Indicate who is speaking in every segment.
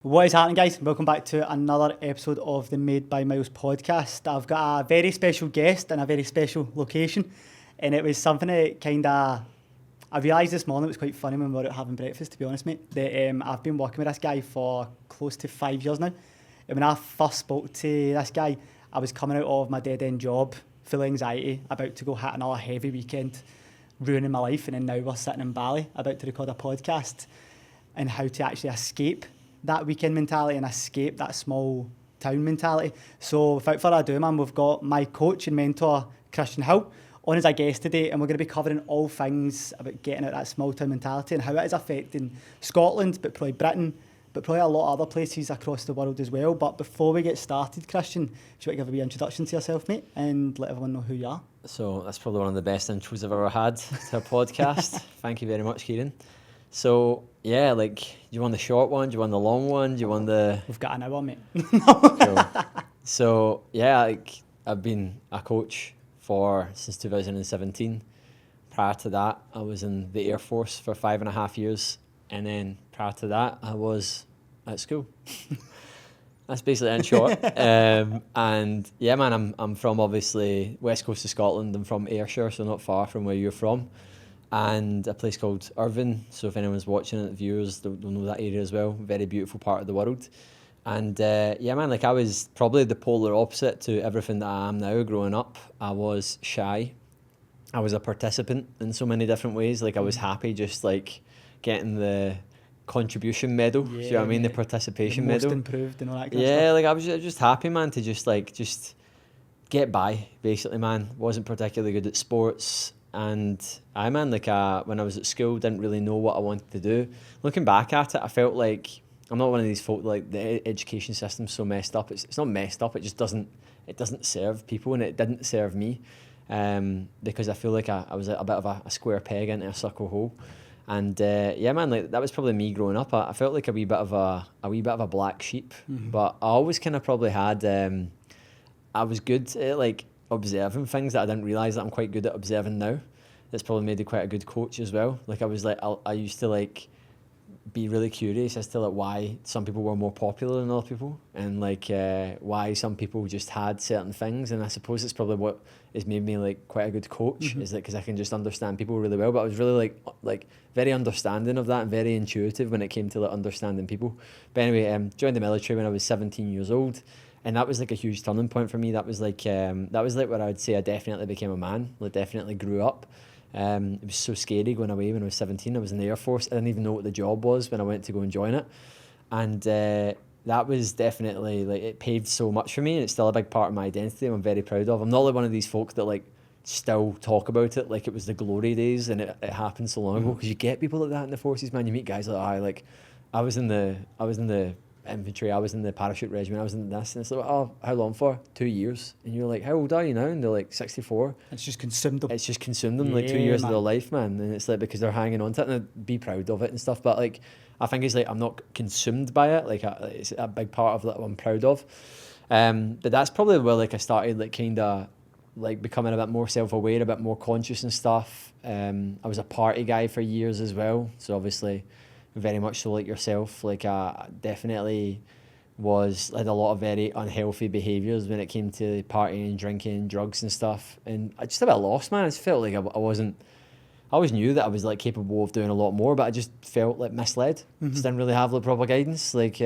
Speaker 1: What is happening, guys? Welcome back to another episode of the Made by Miles podcast. I've got a very special guest in a very special location, and it was something that I realised this morning. It was quite funny when we were out having breakfast, to be honest, mate, that I've been working with this guy for close to 5 years now. And when I first spoke to this guy, I was coming out of my dead-end job, full of anxiety, about to go hit another heavy weekend, ruining my life, and then now we're sitting in Bali, about to record a podcast, and how to actually escape that weekend mentality and escape that small town mentality. So without further ado, man, we've got my coach and mentor, Kristian Hill, on as a guest today, and we're going to be covering all things about getting out that small town mentality and how it is affecting Scotland, but probably Britain, but probably a lot of other places across the world as well. But before we get started, Kristian, do you want to give a wee introduction to yourself, mate, and let everyone know who you are?
Speaker 2: So that's probably one of the best intros I've ever had to a podcast. Thank you very much, Kieran. So, yeah, like, do you want the short one? Do you want the long one? Do you want the...
Speaker 1: We've got an hour, mate.
Speaker 2: Cool. So, yeah, like, I've been a coach since 2017. Prior to that, I was in the Air Force for 5.5 years. And then prior to that, I was at school. That's basically it in short. And, yeah, man, I'm from, obviously, west coast of Scotland. I'm from Ayrshire, so not far from where you're from. And a place called Irvine. So if anyone's watching it, viewers, they'll know that area as well. Very beautiful part of the world. And yeah, man, like I was probably the polar opposite to everything that I am now growing up. I was shy. I was a participant in so many different ways. Like I was happy just like getting the contribution medal.
Speaker 1: Yeah,
Speaker 2: do you know what I mean? The participation
Speaker 1: the most
Speaker 2: medal.
Speaker 1: improved and all that kind of
Speaker 2: Yeah,
Speaker 1: stuff.
Speaker 2: like I was just happy, man, to just get by, basically, man. Wasn't particularly good at sports. And when I was at school, didn't really know what I wanted to do. Looking back at it, I felt like I'm not one of these folk, like the education system's so messed up. It's not messed up, it just doesn't serve people, and it didn't serve me. Because I feel like I was a bit of a square peg into a circle hole. And yeah, man, like that was probably me growing up. I felt like a wee bit of a black sheep. Mm-hmm. But I always kind of probably had I was good at like observing things that I didn't realise that I'm quite good at observing now. That's probably made me quite a good coach as well. Like I was like, I used to like be really curious as to like why some people were more popular than other people, and like why some people just had certain things. And I suppose it's probably what has made me like quite a good coach. Mm-hmm. Is that because I can just understand people really well. But I was really like very understanding of that and very intuitive when it came to like understanding people. But anyway, joined the military when I was 17 years old. And that was like a huge turning point for me. That was like where I would say I definitely became a man. Like definitely grew up. It was so scary going away when I was 17. I was in the Air Force. I didn't even know what the job was when I went to go and join it. And that was definitely like it paved so much for me, and it's still a big part of my identity. I'm very proud of. I'm not like one of these folk that like still talk about it like it was the glory days and it happened so long ago. Because you get people like that in the forces, man. You meet guys like I was in the infantry, I was in the parachute regiment, I was in this, and it's like, oh, how long for? 2 years. And you're like, how old are you now? And they're like 64.
Speaker 1: It's just consumed them.
Speaker 2: It's just consumed them, like 2 years of their life, man. And it's like because they're hanging on to it, and I'd be proud of it and stuff. But like, I think it's like I'm not consumed by it. Like it's a big part of that I'm proud of. But that's probably where like I started like kind of like becoming a bit more self-aware, a bit more conscious and stuff. I was a party guy for years as well, so obviously very much so like yourself. Like I definitely had a lot of very unhealthy behaviours when it came to partying, drinking, drugs and stuff. And I just a bit lost, man. I just felt like I always knew that I was like capable of doing a lot more, but I just felt like misled. Mm-hmm. Just didn't really have the proper guidance. Like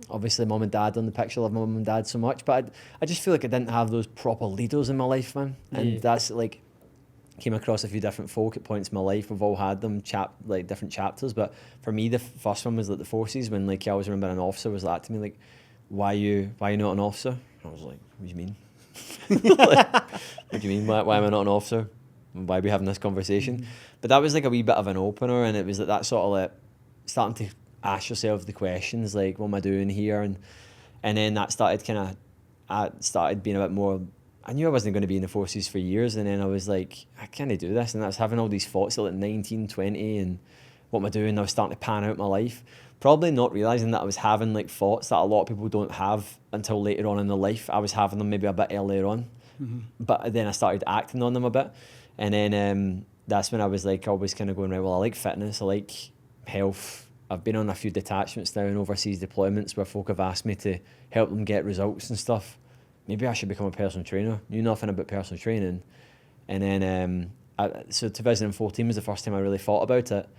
Speaker 2: obviously mum and dad on the picture, I love my mum and dad so much, but I just feel like I didn't have those proper leaders in my life, man. And that's like came across a few different folk at points in my life. We've all had them like different chapters, but for me the first one was like the forces, when like I always remember an officer was like to me like, why you not an officer? And I was like, what do you mean? Like, what do you mean? Why am I not an officer? Why are we having this conversation? Mm-hmm. But that was like a wee bit of an opener, and it was like that sort of like starting to ask yourself the questions like, what am I doing here? And then that started I started being a bit more. I knew I wasn't going to be in the forces for years, and then I was like, I can't do this. And I was having all these thoughts at like 19, 20, and what am I doing? I was starting to pan out my life. Probably not realising that I was having like thoughts that a lot of people don't have until later on in their life. I was having them maybe a bit earlier on. Mm-hmm. But then I started acting on them a bit. And then that's when I was like always kind of going, right, well, I like fitness, I like health, I've been on a few detachments now and overseas deployments where folk have asked me to help them get results and stuff. Maybe I should become a personal trainer. Knew nothing about personal training. And then, so 2014 was the first time I really thought about it.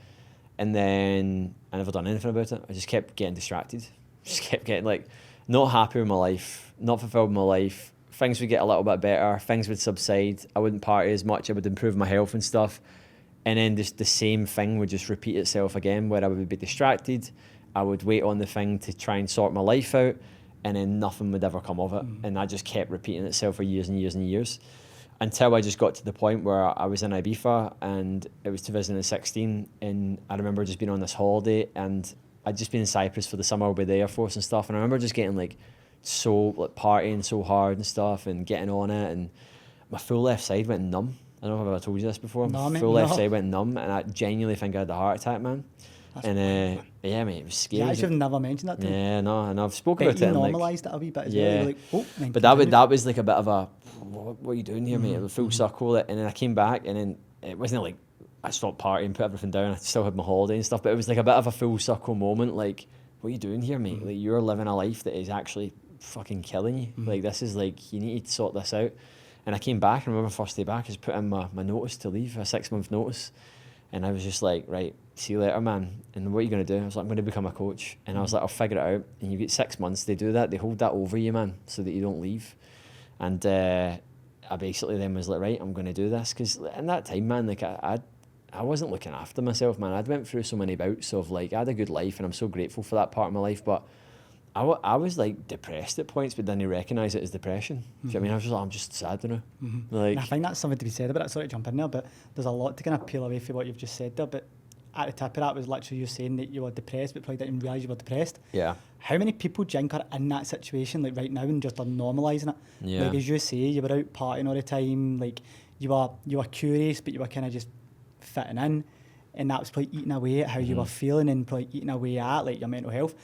Speaker 2: And then I never done anything about it. I just kept getting distracted. Just kept getting like, not happy with my life, not fulfilled with my life. Things would get a little bit better. Things would subside. I wouldn't party as much. I would improve my health and stuff. And then just the same thing would just repeat itself again, where I would be distracted. I would wait on the thing to try and sort my life out, and then nothing would ever come of it. And that just kept repeating itself for years and years and years, until I just got to the point where I was in Ibiza, and it was 2016, and I remember just being on this holiday, and I'd just been in Cyprus for the summer with the Air Force and stuff, and I remember just getting like so like partying so hard and stuff, and getting on it, and my full left side went numb. I don't know if I've ever told you this before.
Speaker 1: No, mate,
Speaker 2: full left side went numb, and I genuinely think I had a heart attack, man.
Speaker 1: That's
Speaker 2: and
Speaker 1: weird, man.
Speaker 2: yeah, mate, it was scary.
Speaker 1: Yeah, I should have never mentioned that to me.
Speaker 2: Yeah, no, and I've spoken
Speaker 1: But
Speaker 2: about
Speaker 1: you
Speaker 2: it. And,
Speaker 1: normalised it a wee bit as well.
Speaker 2: yeah.
Speaker 1: You were like, oh, then
Speaker 2: But
Speaker 1: continue.
Speaker 2: that was like a bit of a, what are you doing here, mate? It was full circle. And then I came back, and then it wasn't like I stopped partying, put everything down. I still had my holiday and stuff, but it was like a bit of a full circle moment. Like, what are you doing here, mate? Like, you're living a life that is actually fucking killing you. Like, this is like, you need to sort this out. And I came back, and I remember my first day back, I just put in my notice to leave, a 6-month notice. And I was just like, right, see you later, man. And what are you going to do? I was like, I'm going to become a coach. And I was like, I'll figure it out. And you get 6 months, they do that. They hold that over you, man, so that you don't leave. And I basically then was like, right, I'm going to do this. Because in that time, man, like I wasn't looking after myself, man. I'd went through so many bouts of like, I had a good life, and I'm so grateful for that part of my life. But I was like depressed at points, but didn't recognise it as depression. Do you know what I mean? I was just like, I'm just sad now. Like,
Speaker 1: And I think that's something to be said about it. Sorry to jump in there, but there's a lot to kind of peel away from what you've just said there. But at the tip of that was literally you saying that you were depressed, but probably didn't realise you were depressed.
Speaker 2: yeah.
Speaker 1: How many people, Jink, are in that situation like right now and just are normalising it?
Speaker 2: Yeah.
Speaker 1: Like as you say, you were out partying all the time. Like you were curious, but you were kind of just fitting in, and that was probably eating away at how you were feeling, and probably eating away at like your mental health.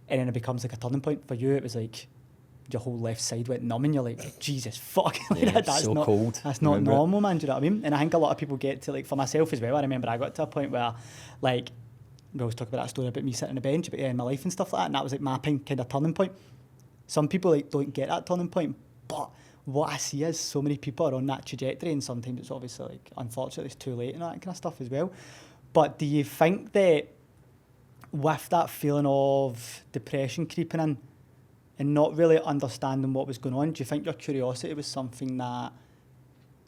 Speaker 1: And then it becomes like a turning point for you. It was like your whole left side went numb, and you're like, Jesus fuck, like,
Speaker 2: Yeah,
Speaker 1: that's
Speaker 2: so
Speaker 1: not
Speaker 2: cold.
Speaker 1: That's not
Speaker 2: Remember it?
Speaker 1: normal, man. Do you know what I mean? And I think a lot of people get to, like, for myself as well. I remember I got to a point where, like, we always talk about that story about me sitting on the bench, but in my life and stuff like that, and that was like my kind of turning point. Some people like don't get that turning point, but what I see is so many people are on that trajectory, and sometimes it's obviously like unfortunately it's too late and all that kind of stuff as well. But do you think that with that feeling of depression creeping in and not really understanding what was going on, do you think your curiosity was something that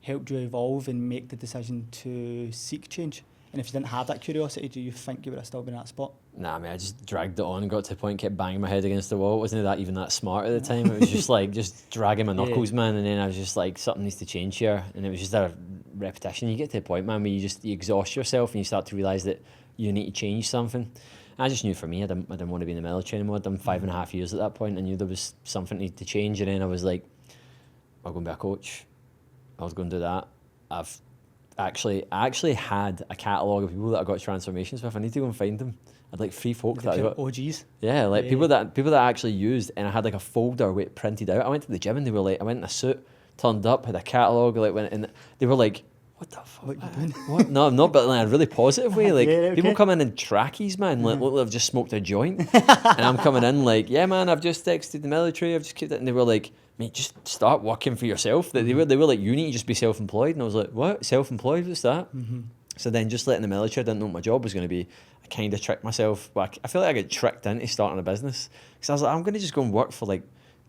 Speaker 1: helped you evolve and make the decision to seek change? And if you didn't have that curiosity, do you think you would have still been in that spot?
Speaker 2: Nah, I mean, I just dragged it on and got to the point, kept banging my head against the wall. It wasn't that even that smart at the time. It was just like, just dragging my knuckles, man. And then I was just like, something needs to change here. And it was just a repetition. You get to the point, man, where you exhaust yourself and you start to realise that you need to change something. I just knew for me, I didn't want to be in the military anymore. I'd done 5.5 years at that point. I knew there was something needed to change. And then I was like, I'm going to be a coach. I was going to do that. I actually had a catalogue of people that I got transformations with. I need to go and find them. I had like 3 folk that I got.
Speaker 1: OGs.
Speaker 2: Yeah, like people that I actually used, and I had like a folder with it printed out. I went to the gym and they were like, I went in a suit, turned up, had a catalogue, like went and they were like, what the fuck?
Speaker 1: What you doing?
Speaker 2: What? No, I'm not, but in a really positive way. Like,
Speaker 1: Yeah, okay.
Speaker 2: people come in trackies, man, like they've just smoked a joint. And I'm coming in like, yeah, man, I've just exited the military, I've just kept it. And they were like, mate, just start working for yourself. They were like, you need to just be self-employed. And I was like, what? Self-employed? What's that? So then just letting the military, I didn't know what my job was going to be. I kind of tricked myself. But I feel like I got tricked into starting a business. Because I was like, I'm going to just go and work for like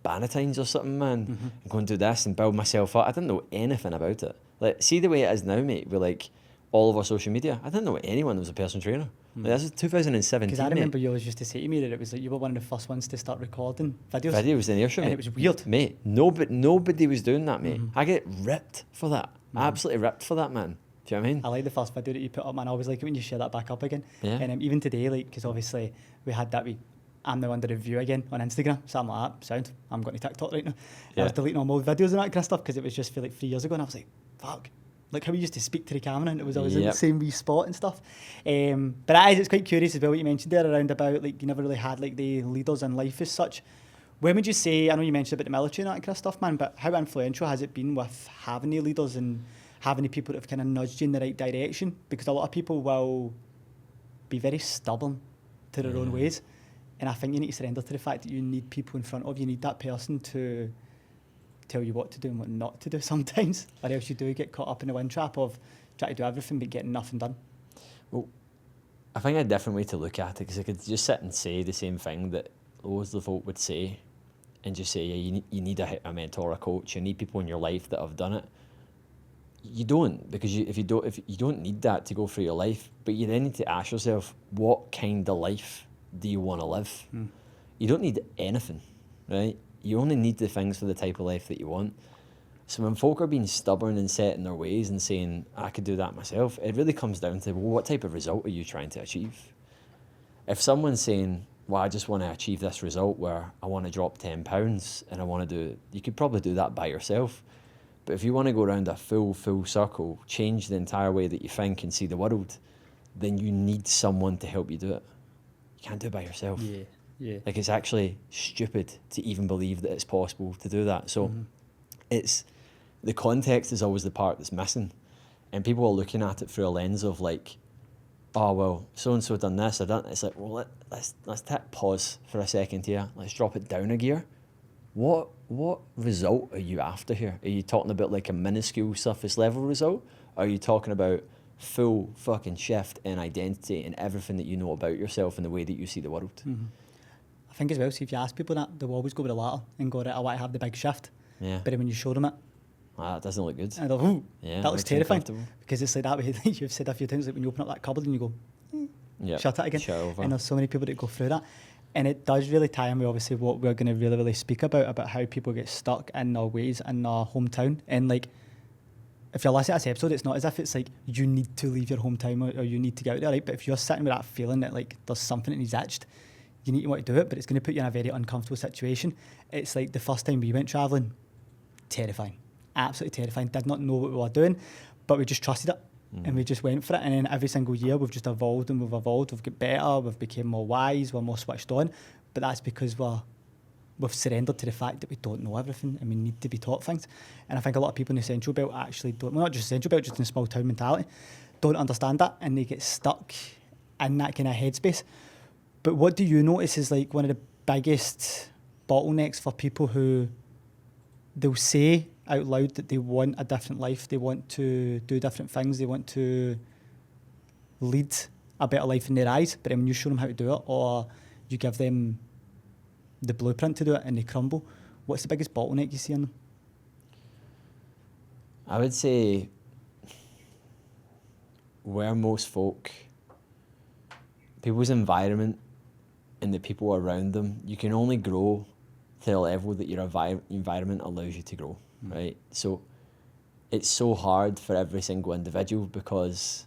Speaker 2: Bannatynes or something, man. And go and do this and build myself up. I didn't know anything about it. Like, see the way it is now, mate, with like all of our social media. I didn't know anyone that was a personal trainer. Like, this is 2017,
Speaker 1: Because I remember you always used to say to me that it was like you were one of the first ones to start recording videos.
Speaker 2: Videos in the airship,
Speaker 1: and
Speaker 2: mate.
Speaker 1: it was weird.
Speaker 2: Mate, nobody was doing that, mate. I get ripped for that. Absolutely ripped for that, man. Do you know what I mean?
Speaker 1: I like the first video that you put up, man. I always like it when you share that back up again.
Speaker 2: Yeah.
Speaker 1: And even today, like, because obviously we had that I'm now under review again on Instagram. So I'm like, sound, I'm going to TikTok right now.
Speaker 2: Yeah.
Speaker 1: I was deleting all my old videos and that kind of stuff because it was just for like 3 years ago, and I was like, fuck. Like how we used to speak to the camera, and it was always in the same wee spot and stuff. But it's quite curious as well what you mentioned there around about like you never really had like the leaders in life as such. When would you say, I know you mentioned about the military and that kind of stuff, man, but how influential has it been with having the leaders and having the people that have kind of nudged you in the right direction? Because a lot of people will be very stubborn to their own ways. And I think you need to surrender to the fact that you need people in front of you. You need that person to tell you what to do and what not to do sometimes, or else you do get caught up in the wind trap of trying to do everything but getting nothing done.
Speaker 2: Well, I think a different way to look at it, because I could just sit and say the same thing that loads of folk would say, and just say, yeah, you need a mentor or a coach. You need people in your life that have done it. You don't, because if you don't need that to go through your life, but you then need to ask yourself, what kind of life do you want to live? You don't need anything, right? You only need the things for the type of life that you want. So when folk are being stubborn and set in their ways and saying, I could do that myself, it really comes down to, well, what type of result are you trying to achieve? If someone's saying, well, I just want to achieve this result where I want to drop 10 pounds and I want to do, you could probably do that by yourself. But if you want to go around a full circle, change the entire way that you think and see the world, then you need someone to help you do it. You can't do it by yourself.
Speaker 1: Yeah.
Speaker 2: Like, it's actually stupid to even believe that it's possible to do that. So it's, the context is always the part that's missing. And people are looking at it through a lens of like, oh, well, so-and-so done this, I done. It's like, well, let's take pause for a second here. Let's drop it down a gear. What result are you after here? Are you talking about like a minuscule surface level result? Or are you talking about full fucking shift in identity and everything that you know about yourself and the way that you see the world?
Speaker 1: I think as well, see, if you ask people that, they'll always go with a ladder and go, right, I want to have the big shift.
Speaker 2: Yeah.
Speaker 1: But then when you show them it,
Speaker 2: that doesn't look good.
Speaker 1: and they'll, ooh,
Speaker 2: Yeah,
Speaker 1: that was
Speaker 2: makes
Speaker 1: terrifying.
Speaker 2: them uncomfortable.
Speaker 1: Because it's like that way, you've said a few times, like when you open up that cupboard and you go, shut it again.
Speaker 2: Shut over.
Speaker 1: And there's so many people that go through that. And it does really tie in with obviously what we're going to really speak about how people get stuck in their ways in their hometown. And like, if you're listening to this episode, it's not as if it's like you need to leave your hometown or you need to get out there, right? But if you're sitting with that feeling that like there's something that needs itched, you need to want to do it, but it's going to put you in a very uncomfortable situation. It's like the first time we went travelling, terrifying, absolutely terrifying. Did not know what we were doing, but we just trusted it. And we just went for it, and then every single year we've just evolved and we've got better, we've become more wise, we're more switched on, but that's because we've surrendered to the fact that we don't know everything and we need to be taught things. And I think a lot of people in the Central Belt actually don't, well, not just Central Belt, just in the small town mentality, don't understand that, and they get stuck in that kind of headspace. But what do you notice is like one of the biggest bottlenecks for people who they'll say out loud that they want a different life, they want to do different things, they want to lead a better life in their eyes, but then when you show them how to do it or you give them the blueprint to do it and they crumble, what's the biggest bottleneck you see in them?
Speaker 2: I would say where most folk, people's environment and the people around them, you can only grow to the level that your environment allows you to grow, right? So it's so hard for every single individual because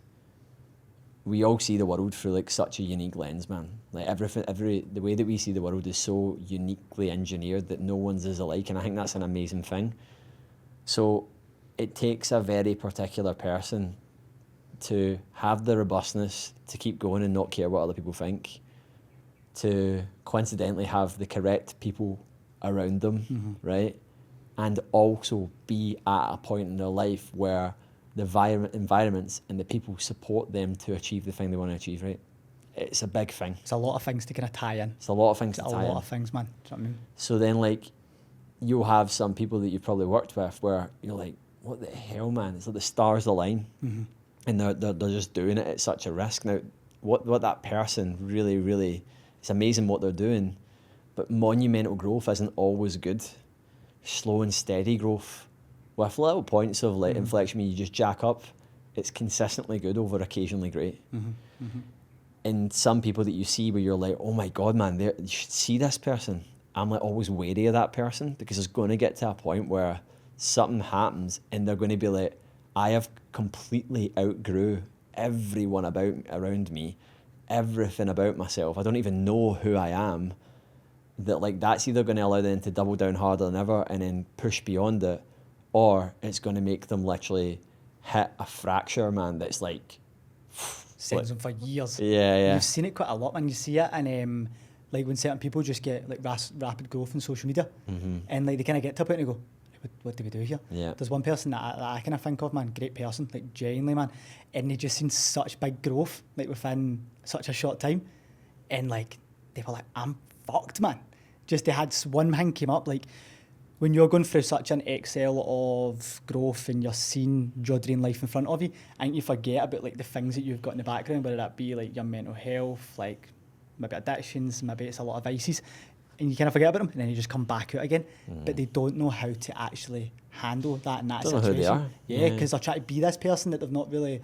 Speaker 2: we all see the world through like such a unique lens, man. Like the way that we see the world is so uniquely engineered that no one's is alike, and I think that's an amazing thing. So it takes a very particular person to have the robustness to keep going and not care what other people think, to coincidentally have the correct people around them, right? And also be at a point in their life where the environments and the people support them to achieve the thing they want to achieve, right? It's a big thing.
Speaker 1: It's a lot of things to kind of tie in.
Speaker 2: It's a lot of things to tie in.
Speaker 1: A lot of things, man. Do you know what I mean?
Speaker 2: So then, like, you'll have some people that you've probably worked with where you're like, what the hell, man? It's like the stars align. And they're just doing it at such a risk. Now, what that person really, it's amazing what they're doing, but monumental growth isn't always good. Slow and steady growth with little points of like inflection when you just jack up, it's consistently good over occasionally great. And some people that you see where you're like, oh my God, man, you should see this person. I'm like always wary of that person because it's going to get to a point where something happens and they're going to be like, I have completely outgrew everyone around me, everything about myself. I don't even know who I am. That like that's either going to allow them to double down harder than ever and then push beyond it, or it's going to make them literally hit a fracture, man, that's like
Speaker 1: sends them for years.
Speaker 2: Yeah.
Speaker 1: You've seen it quite a lot, man. You see it, and like when certain people just get like rapid growth in social media, and like they kind of get to a point and they go, what do we do here?
Speaker 2: Yeah.
Speaker 1: There's one person that I kind of think of, man, great person, like genuinely, man, and they just seen such big growth like within such a short time. and like they were like, I'm fucked, man. Just they had one thing came up, like when you're going through such an excel of growth and you're seeing your dream life in front of you, and you forget about like the things that you've got in the background, whether that be like your mental health, like maybe addictions, maybe it's a lot of vices, and you kind of forget about them, and then you just come back out again. But they don't know how to actually handle that in that
Speaker 2: Don't know
Speaker 1: situation.
Speaker 2: who they are.
Speaker 1: Yeah, because they're trying to be this person that they've not really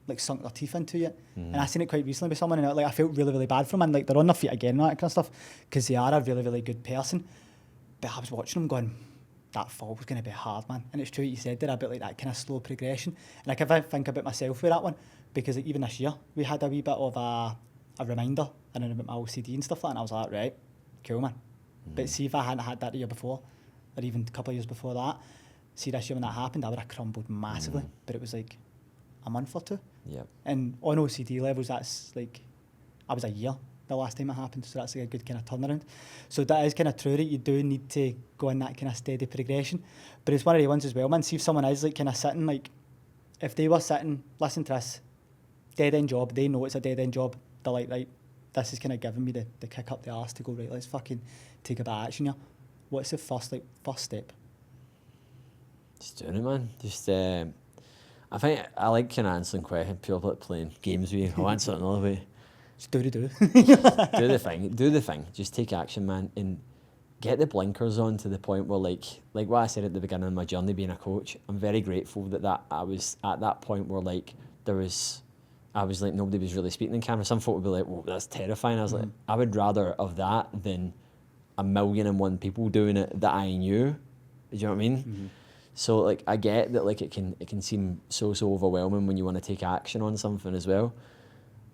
Speaker 1: like sunk their teeth into yet. And I seen it quite recently with someone, and like I felt really, really bad for them, and like they're on their feet again and that kind of stuff, because they are a really, really good person. But I was watching them going, that fall was going to be hard, man. And it's true what you said there about like that kind of slow progression. And like if I think about myself with that one, because like, even this year we had a wee bit of a reminder and about my OCD and stuff like that, and I was like, right, cool, man. But see, if I hadn't had that the year before, or even a couple of years before that, see this year when that happened, I would have crumbled massively. But it was like a month or two.
Speaker 2: Yep.
Speaker 1: And on OCD levels, that's like, I was a year the last time it happened, so that's like a good kind of turnaround. So that is kind of true that you do need to go in that kind of steady progression. But it's one of the ones as well, man. See if someone is like kind of sitting, like, if they were sitting, listen to this, dead end job, they know it's a dead end job, they're like, right, this is kind of giving me the kick up the arse to go, right, let's fucking take a bit of action here. What's the first step?
Speaker 2: Just doing it, man. Just, I think I like kind of answering questions, people like playing games with you. I'll answer it another way.
Speaker 1: Just do.
Speaker 2: Do the thing. Just take action, man, and get the blinkers on to the point where, like what I said at the beginning of my journey being a coach, I'm very grateful that I was at that point where like I was like nobody was really speaking in camera. Some folk would be like, "Whoa, that's terrifying." I was like, I would rather of that than 1,000,001 people doing it that I knew. Do you know what I mean? So like I get that like it can seem so overwhelming when you want to take action on something as well,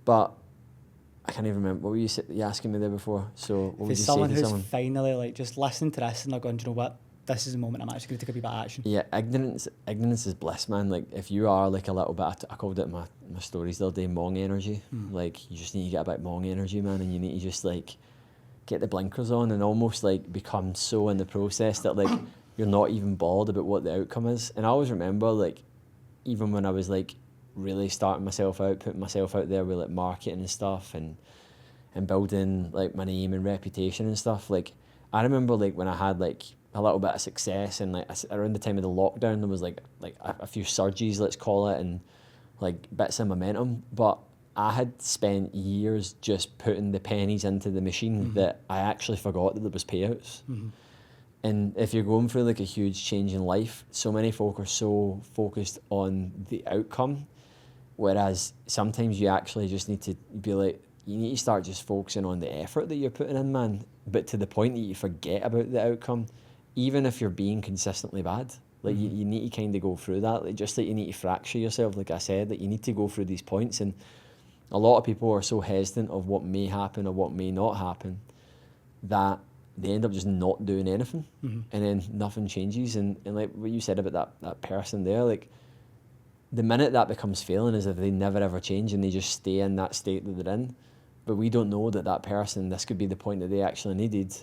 Speaker 2: but I can't even remember what were you asking me there before. So what would you say to someone
Speaker 1: who's finally like just listening to this and they're going, do you know what? This is the moment I'm actually going to take a wee bit of action.
Speaker 2: Yeah, ignorance is bliss, man. Like if you are like a little bit, I called it my stories the other day, Mong energy. Like you just need to get a bit Mong energy, man, and you need to just like get the blinkers on and almost like become so in the process that like you're not even bothered about what the outcome is. And I always remember like even when I was like really starting myself out, putting myself out there with like marketing and stuff and building like my name and reputation and stuff, like I remember like when I had like a little bit of success and like around the time of the lockdown there was like a few surges, let's call it, and like bits of momentum, but I had spent years just putting the pennies into the machine that I actually forgot that there was payouts. And if you're going through like a huge change in life, so many folk are so focused on the outcome, whereas sometimes you actually just need to be like, you need to start just focusing on the effort that you're putting in, man, but to the point that you forget about the outcome, even if you're being consistently bad. Like you need to kind of go through that, like just like you need to fracture yourself, like I said, like you need to go through these points. And a lot of people are so hesitant of what may happen or what may not happen that they end up just not doing anything, and then nothing changes. And like what you said about that person there, like the minute that becomes failing is if they never ever change and they just stay in that state that they're in. But we don't know that person, this could be the point that they actually needed,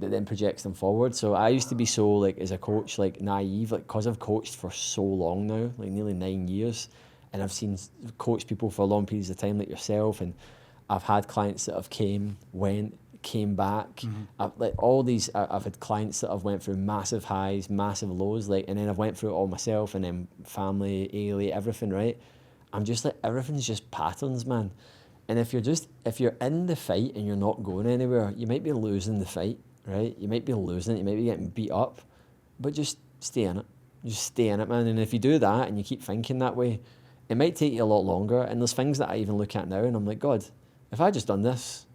Speaker 2: that then projects them forward. So I used to be so like as a coach like naive, like because I've coached for so long now, like nearly 9 years, and I've seen coach people for long periods of time like yourself, and I've had clients that have came back. I've had clients that I've went through massive highs, massive lows, like, and then I've went through it all myself, and then family, Ailey, everything, right? I'm just like, everything's just patterns, man. And if you're in the fight and you're not going anywhere, you might be losing the fight, right? You might be losing it, you might be getting beat up, but just stay in it. Just stay in it, man. And if you do that and you keep thinking that way, it might take you a lot longer. And there's things that I even look at now and I'm like, God, if I just done this,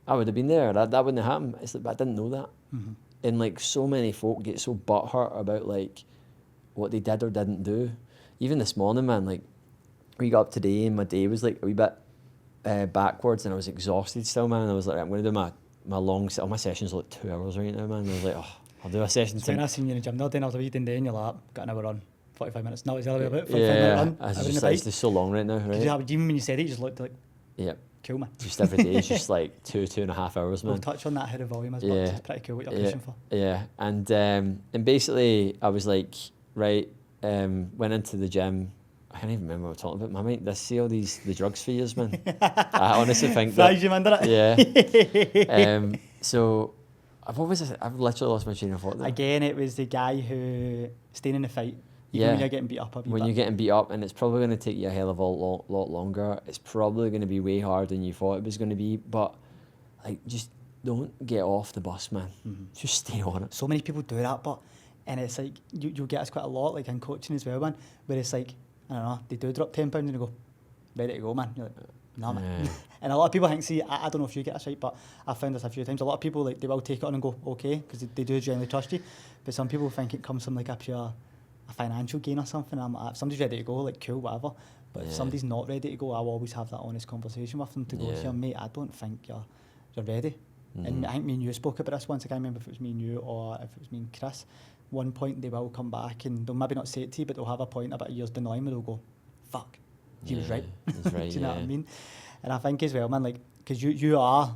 Speaker 2: I would have been there. That wouldn't have happened. It's like, but I didn't know that. And like so many folk get so butthurt about like what they did or didn't do. Even this morning, man, like we got up today and my day was like a wee bit backwards and I was exhausted still, man. And I was like, I'm going to do my long set. My session's like 2 hours right now, man. And I was like, oh, I'll do a session.
Speaker 1: So when I seen you in the gym the other day, I was like, day in your lap, got an hour run, 45 minutes. No, it's the other way about 45 minute run.
Speaker 2: I was just like, it's just so long right now, right?
Speaker 1: Even when you said it, you just looked like, cool, man.
Speaker 2: Just every day is just like 2.5 hours, man.
Speaker 1: We'll touch on that how the volume is, but it's pretty cool what you're pushing for.
Speaker 2: Yeah, and basically I was like, right, went into the gym, I can't even remember what we're talking about. My mate, see all the drugs for years, man. I honestly think
Speaker 1: Fries you, man, did
Speaker 2: it?
Speaker 1: it?
Speaker 2: Yeah. So, what was it? I've literally lost my train of thought there.
Speaker 1: Again, it was the guy who staying in the fight. Even when you're getting beat up a wee
Speaker 2: When
Speaker 1: bit.
Speaker 2: you're getting beat up, and it's probably going to take you a hell of a lot longer. It's probably going to be way harder than you thought it was going to be. But like, just don't get off the bus, man. Just stay on it.
Speaker 1: So many people do that, and it's like you'll get us quite a lot, like in coaching as well, man. Where it's like, I don't know, they do drop £10 and they go, ready to go, man. You're like, nah, man. And a lot of people think, see, I don't know if you get this right, but I've found this a few times. A lot of people, like, they will take it on and go, okay, because they do generally trust you. But some people think it comes from like a financial gain or something. I'm like, if somebody's ready to go, like, cool, whatever. But if somebody's not ready to go, I'll always have that honest conversation with them to go, here, mate, I don't think you're ready. And I think me and you spoke about this once. I can't remember if it was me and you or if it was me and Chris. One point they will come back and they'll maybe not say it to you, but they'll have a point about a years down the line where they'll go, fuck, he was right.
Speaker 2: He's right.
Speaker 1: Do you know what I mean? And I think as well, man, like, because you are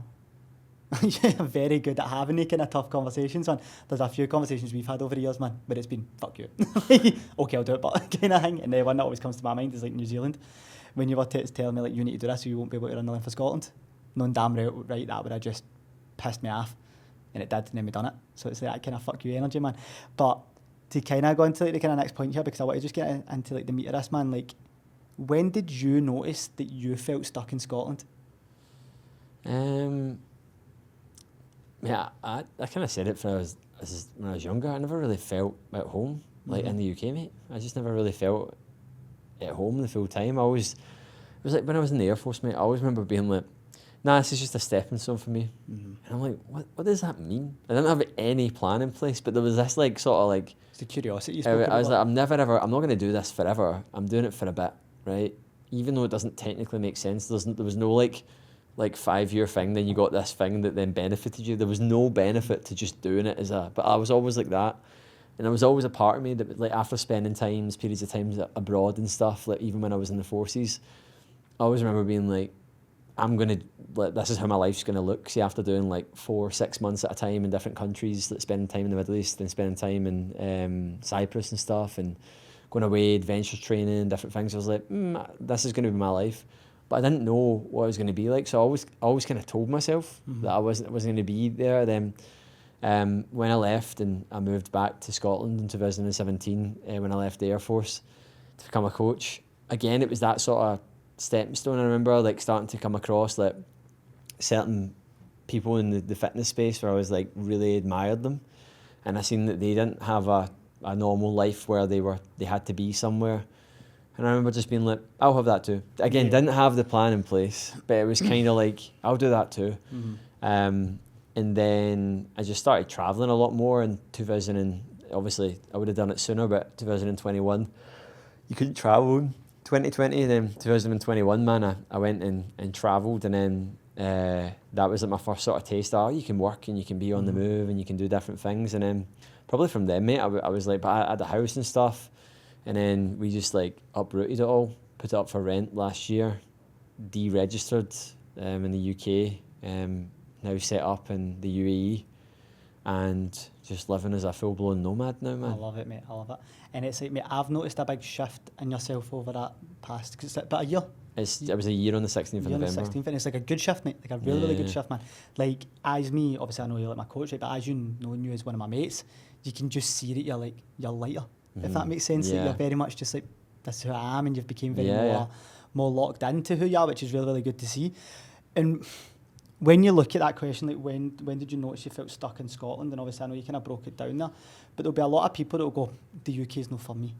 Speaker 1: very good at having the kind of tough conversations, man. There's a few conversations we've had over the years, man, where it's been, fuck you. Okay, I'll do it, but kind of thing. And the one that always comes to my mind is like New Zealand. When you were telling me, like, you need to do this or you won't be able to run the line for Scotland. Knowing damn right that would have just pissed me off. And it did, and then we done it. So it's like that kind of fuck you energy, man. But to kind of go into like the kind of next point here, because I want to just get into like the meat of this, man. Like, when did you notice that you felt stuck in Scotland?
Speaker 2: Yeah, I kind of said it when I was younger. I never really felt at home, like in the UK, mate. I just never really felt at home the full time. It was like when I was in the Air Force, mate, I always remember being like, nah, this is just a stepping stone for me. And I'm like, what does that mean? I didn't have any plan in place, but there was this like sort of like...
Speaker 1: It's the curiosity you spoke about.
Speaker 2: I was like, I'm not going to do this forever. I'm doing it for a bit, right? Even though it doesn't technically make sense, there was no like 5-year thing, then you got this thing that then benefited you. There was no benefit to just doing it but I was always like that. And there was always a part of me that, like, after spending periods of times abroad and stuff, like even when I was in the forces, I always remember being like, this is how my life's going to look. See, after doing like 4-6 months at a time in different countries, like spending time in the Middle East, then spending time in Cyprus and stuff, and going away, adventure training, different things, I was like, this is going to be my life. But I didn't know what it was going to be like, so I always kind of told myself that I wasn't going to be there. Then when I left and I moved back to Scotland in 2017, when I left the Air Force to become a coach, again, it was that sort of stepping stone. I remember like starting to come across like certain people in the fitness space where I was like really admired them, and I seen that they didn't have a normal life where they had to be somewhere. And I remember just being like, I'll have that too. Again, didn't have the plan in place, but it was kind of like, I'll do that too. And then I just started traveling a lot more in 2000, and obviously I would have done it sooner, but 2021, you couldn't travel in 2020. And then 2021, man, I went and travelled, and then that was like my first sort of taste of, you can work and you can be on the move and you can do different things. And then probably from then, mate, I was like, but I had a house and stuff. And then we just like uprooted it all, put it up for rent last year, deregistered in the UK, now set up in the UAE, and just living as a full-blown nomad now, man.
Speaker 1: I love it, mate. I love it. And it's like, mate, I've noticed a big shift in yourself over that past, because it's like about a year.
Speaker 2: It was a year on the 16th of November.
Speaker 1: 16th, and it's like a good shift, mate. Like a really, really good shift, man. Like, as me, obviously I know you're like my coach, right? But as you knowing you as one of my mates, you can just see that you're lighter. If that makes sense, that you're very much just like, this is who I am, and you've become very more locked into who you are, which is really, really good to see. And when you look at that question, like when did you notice you felt stuck in Scotland? And obviously I know you kind of broke it down there, but there'll be a lot of people that will go, the UK is not for me,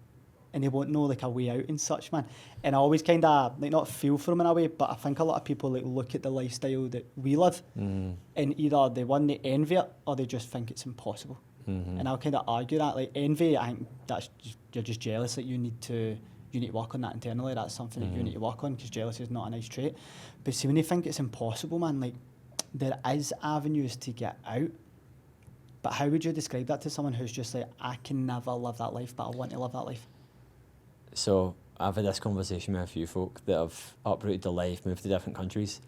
Speaker 1: and they won't know like a way out and such, man. And I always kind of like not feel for them in a way, but I think a lot of people like look at the lifestyle that we live, and either they envy it or they just think it's impossible. And I'll kind of argue that, like, envy, I think you're just jealous. Like, you need to work on that internally. That's something that you need to work on, because jealousy is not a nice trait. But see, when you think it's impossible, man, like, there is avenues to get out. But how would you describe that to someone who's just like, I can never live that life, but I want to live that life?
Speaker 2: So I've had this conversation with a few folk that have uprooted their life, moved to different countries.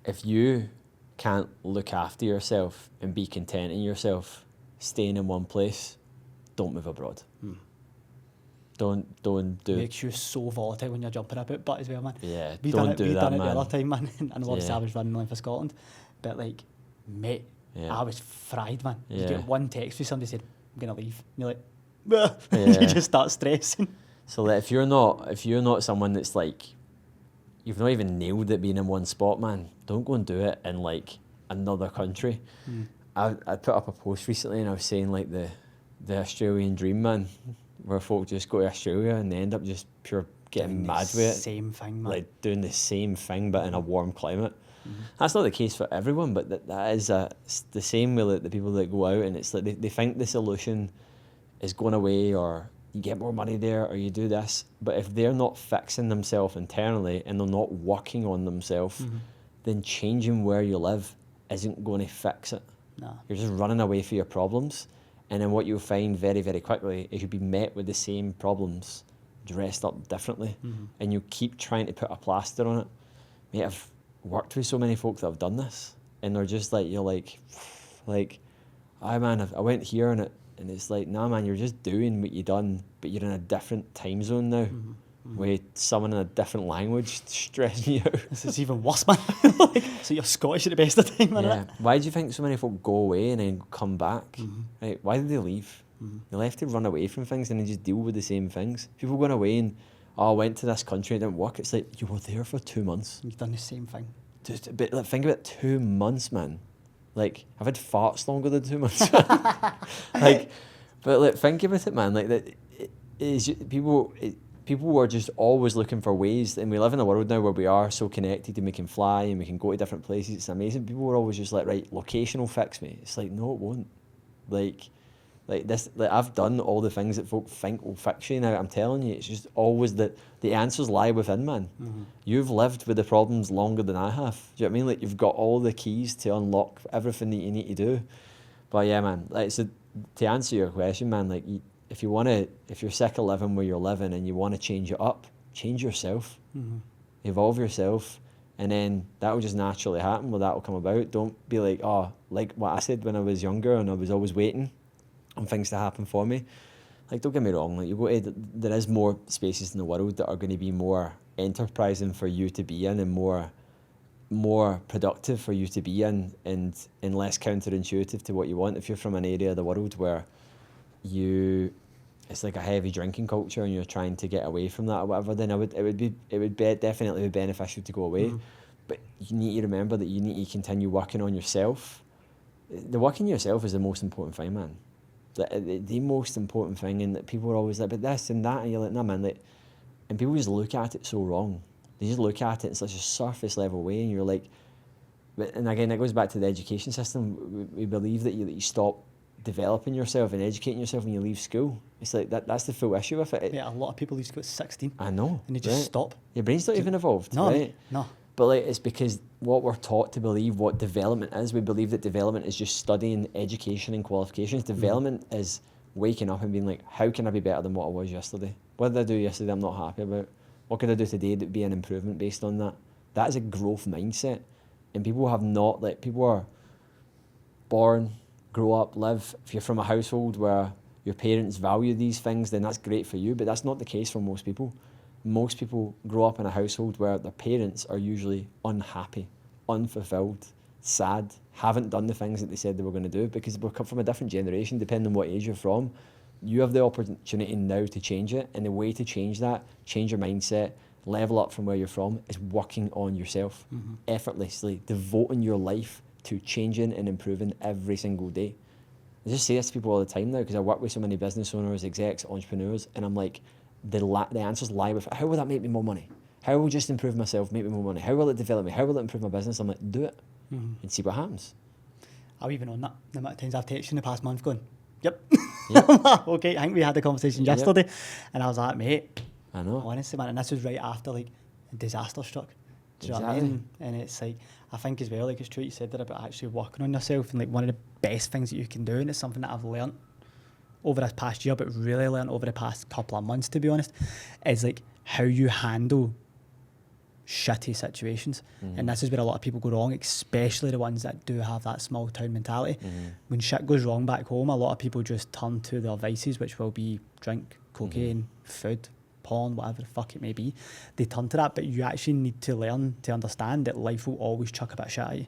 Speaker 2: If you can't look after yourself and be content in yourself, staying in one place, don't move abroad. Don't do.
Speaker 1: Makes you so volatile when you're jumping about butt as well, man.
Speaker 2: Yeah,
Speaker 1: We
Speaker 2: don't
Speaker 1: done it.
Speaker 2: do
Speaker 1: We
Speaker 2: that,
Speaker 1: done it
Speaker 2: man.
Speaker 1: the other time, man. I know obviously
Speaker 2: Yeah.
Speaker 1: I was running one for Scotland, but like, mate,
Speaker 2: Yeah.
Speaker 1: I was fried, man. You
Speaker 2: Yeah.
Speaker 1: get one text from somebody said, "I'm gonna leave." And you're like, "Bah."
Speaker 2: Yeah.
Speaker 1: You just start stressing.
Speaker 2: So like, if you're not someone that's like, you've not even nailed it being in one spot, man, don't go and do it in like another country. I put up a post recently and I was saying like the Australian dream, man, where folk just go to Australia and they end up just pure getting
Speaker 1: Doing the
Speaker 2: mad with it.
Speaker 1: Same thing, man.
Speaker 2: Like doing the same thing but in a warm climate. That's not the case for everyone, but that is it's the same with the people that go out, and it's like they think the solution is going away, or you get more money there, or you do this. But if they're not fixing themselves internally and they're not working on themselves, then changing where you live isn't going to fix it.
Speaker 1: No.
Speaker 2: You're just running away from your problems, and then what you'll find very, very quickly is you'll be met with the same problems dressed up differently, and you keep trying to put a plaster on it. Mate, I've worked with so many folk that have done this, and they're just like, you're like, "Aye man, I went here and it's like, nah man, you're just doing what you done, but you're in a different time zone now, with someone in a different language stressing you out."
Speaker 1: This is even worse, man. Like, so you're Scottish at the best of the time, man.
Speaker 2: Yeah. Why do you think so many folk go away and then come back? Right? Why did they leave? They left to run away from things and then just deal with the same things. People going away and, I went to this country, it didn't work. It's like, you were there for 2 months.
Speaker 1: You've done the same thing.
Speaker 2: Just, but like, think about it, 2 months, man. Like, I've had farts longer than 2 months. Like, but like, think about it, man. Like, that it is people were just always looking for ways, and we live in a world now where we are so connected and we can fly and we can go to different places. It's amazing. People were always just like, right, location will fix me. It's like, no, it won't. Like this, like I've done all the things that folk think will fix you. Now I'm telling you, it's just always that the answers lie within, man. You've lived with the problems longer than I have. Do you know what I mean? Like, you've got all the keys to unlock everything that you need to do. But yeah, man. Like, so to answer your question, man, like, if you're sick of living where you're living and you want to change it up, change yourself, evolve yourself, and then that will just naturally happen. Well, that will come about. Don't be like, like what I said when I was younger and I was always waiting on things to happen for me. Like, don't get me wrong, like, you go to, there is more spaces in the world that are going to be more enterprising for you to be in, and more productive for you to be in, and less counterintuitive to what you want. If you're from an area of the world where it's like a heavy drinking culture and you're trying to get away from that or whatever, then it would definitely be beneficial to go away. But you need to remember that you need to continue working on yourself. The working yourself is the most important thing, man. The most important thing, and that people are always like, but this and that, and you're like, nah man, like, and people just look at it so wrong. They just look at it in such a surface level way, and you're like, and again, that goes back to the education system. We believe that you stop developing yourself and educating yourself when you leave school. It's like that's the full issue with it.
Speaker 1: Yeah, a lot of people leave school at 16.
Speaker 2: I know.
Speaker 1: And they just
Speaker 2: right?
Speaker 1: stop.
Speaker 2: Your brain's not even evolved,
Speaker 1: No,
Speaker 2: right?
Speaker 1: no.
Speaker 2: But like, it's because what we're taught to believe what development is. We believe that development is just studying, education and qualifications. Development is waking up and being like, how can I be better than what I was yesterday? What did I do yesterday I'm not happy about? What could I do today that would be an improvement based on that? That is a growth mindset. And people have not, like, people are born, grow up, live. If you're from a household where your parents value these things, then that's great for you. But that's not the case for most people. Most people grow up in a household where their parents are usually unhappy, unfulfilled, sad, haven't done the things that they said they were going to do, because we come from a different generation. Depending on what age you're from, you have the opportunity now to change it, and the way to change that, change your mindset, level up from where you're from, is working on yourself effortlessly, devoting your life to changing and improving every single day. I just say this to people all the time now, because I work with so many business owners, execs, entrepreneurs, and I'm like, the answers lie with, how will that make me more money? How will just improve myself, make me more money? How will it develop me? How will it improve my business? I'm like, do it and see what happens.
Speaker 1: I've even on that. The amount of times I've texted in the past month going, yep.
Speaker 2: Yep.
Speaker 1: Okay, I think we had the conversation yesterday, and I was like, mate,
Speaker 2: I know.
Speaker 1: honestly, man, and this was right after, like, a disaster struck. Do you know what I
Speaker 2: Exactly.
Speaker 1: mean? And it's like, I think as well, like, it's true you said there about actually working on yourself, and like one of the best things that you can do, and it's something that I've learnt over this past year, but really learnt over the past couple of months, to be honest, is like how you handle shitty situations. And this is where a lot of people go wrong, especially the ones that do have that small town mentality. When shit goes wrong back home, a lot of people just turn to their vices, which will be drink, cocaine, food, porn, whatever the fuck it may be. They turn to that, but you actually need to learn to understand that life will always chuck a bit of shit at you.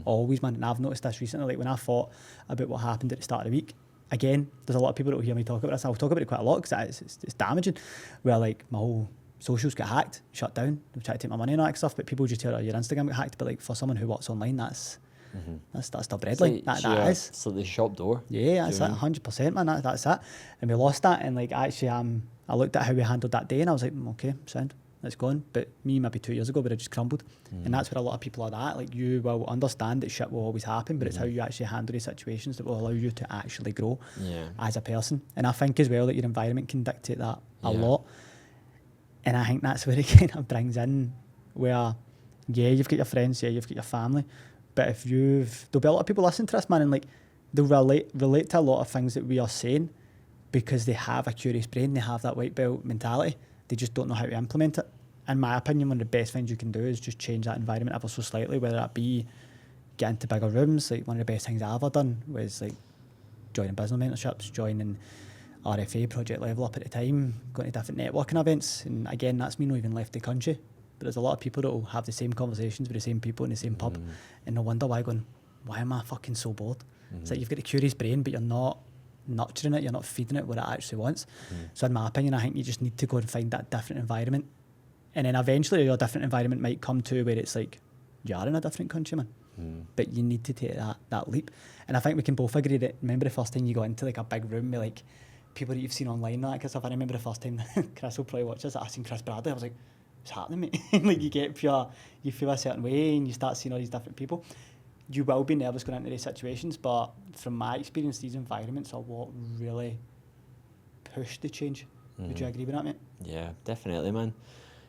Speaker 1: Always, man. And I've noticed this recently, like when I thought about what happened at the start of the week, again, there's a lot of people that will hear me talk about this, and I'll talk about it quite a lot because it's damaging, where like my whole socials get hacked, shut down, they try to take my money and all that stuff, but people just hear, oh, your Instagram got hacked. But like for someone who works online, that's the breadline. That is.
Speaker 2: It's like the shop door.
Speaker 1: Yeah, that's it, 100%, man. That's it. And we lost that, and like actually, I looked at how we handled that day, and I was like, okay, sound, it's gone. But me, maybe 2 years ago, would have just crumbled. And that's where a lot of people are at. Like, you will understand that shit will always happen, but it's how you actually handle these situations that will allow you to actually grow as a person. And I think as well that your environment can dictate that a lot. And I think that's where it kind of brings in where, yeah, you've got your friends, yeah, you've got your family, but if there'll be a lot of people listening to this, man, and like they'll relate to a lot of things that we are saying because they have a curious brain, they have that white belt mentality, they just don't know how to implement it. In my opinion, one of the best things you can do is just change that environment ever so slightly, whether that be get into bigger rooms. Like one of the best things I've ever done was like joining business mentorships, joining RFA, Project Level Up at the time, going to different networking events. And again, that's me not even left the country. But there's a lot of people that will have the same conversations with the same people in the same pub, and they'll wonder why am I fucking so bored? It's like you've got a curious brain, but you're not nurturing it, you're not feeding it what it actually wants. So in my opinion, I think you just need to go and find that different environment. And then eventually your different environment might come to where it's like, you are in a different country, man. But you need to take that leap. And I think we can both agree that, remember the first time you go into like a big room with like people that you've seen online and that kind of stuff. I remember the first time Chris will probably watch this, I seen Chris Bradley, I was like, what's happening, mate? Like you feel a certain way and you start seeing all these different people. You will be nervous going into these situations, but from my experience, these environments are what really push the change. Would you agree with that, mate?
Speaker 2: Yeah, definitely, man.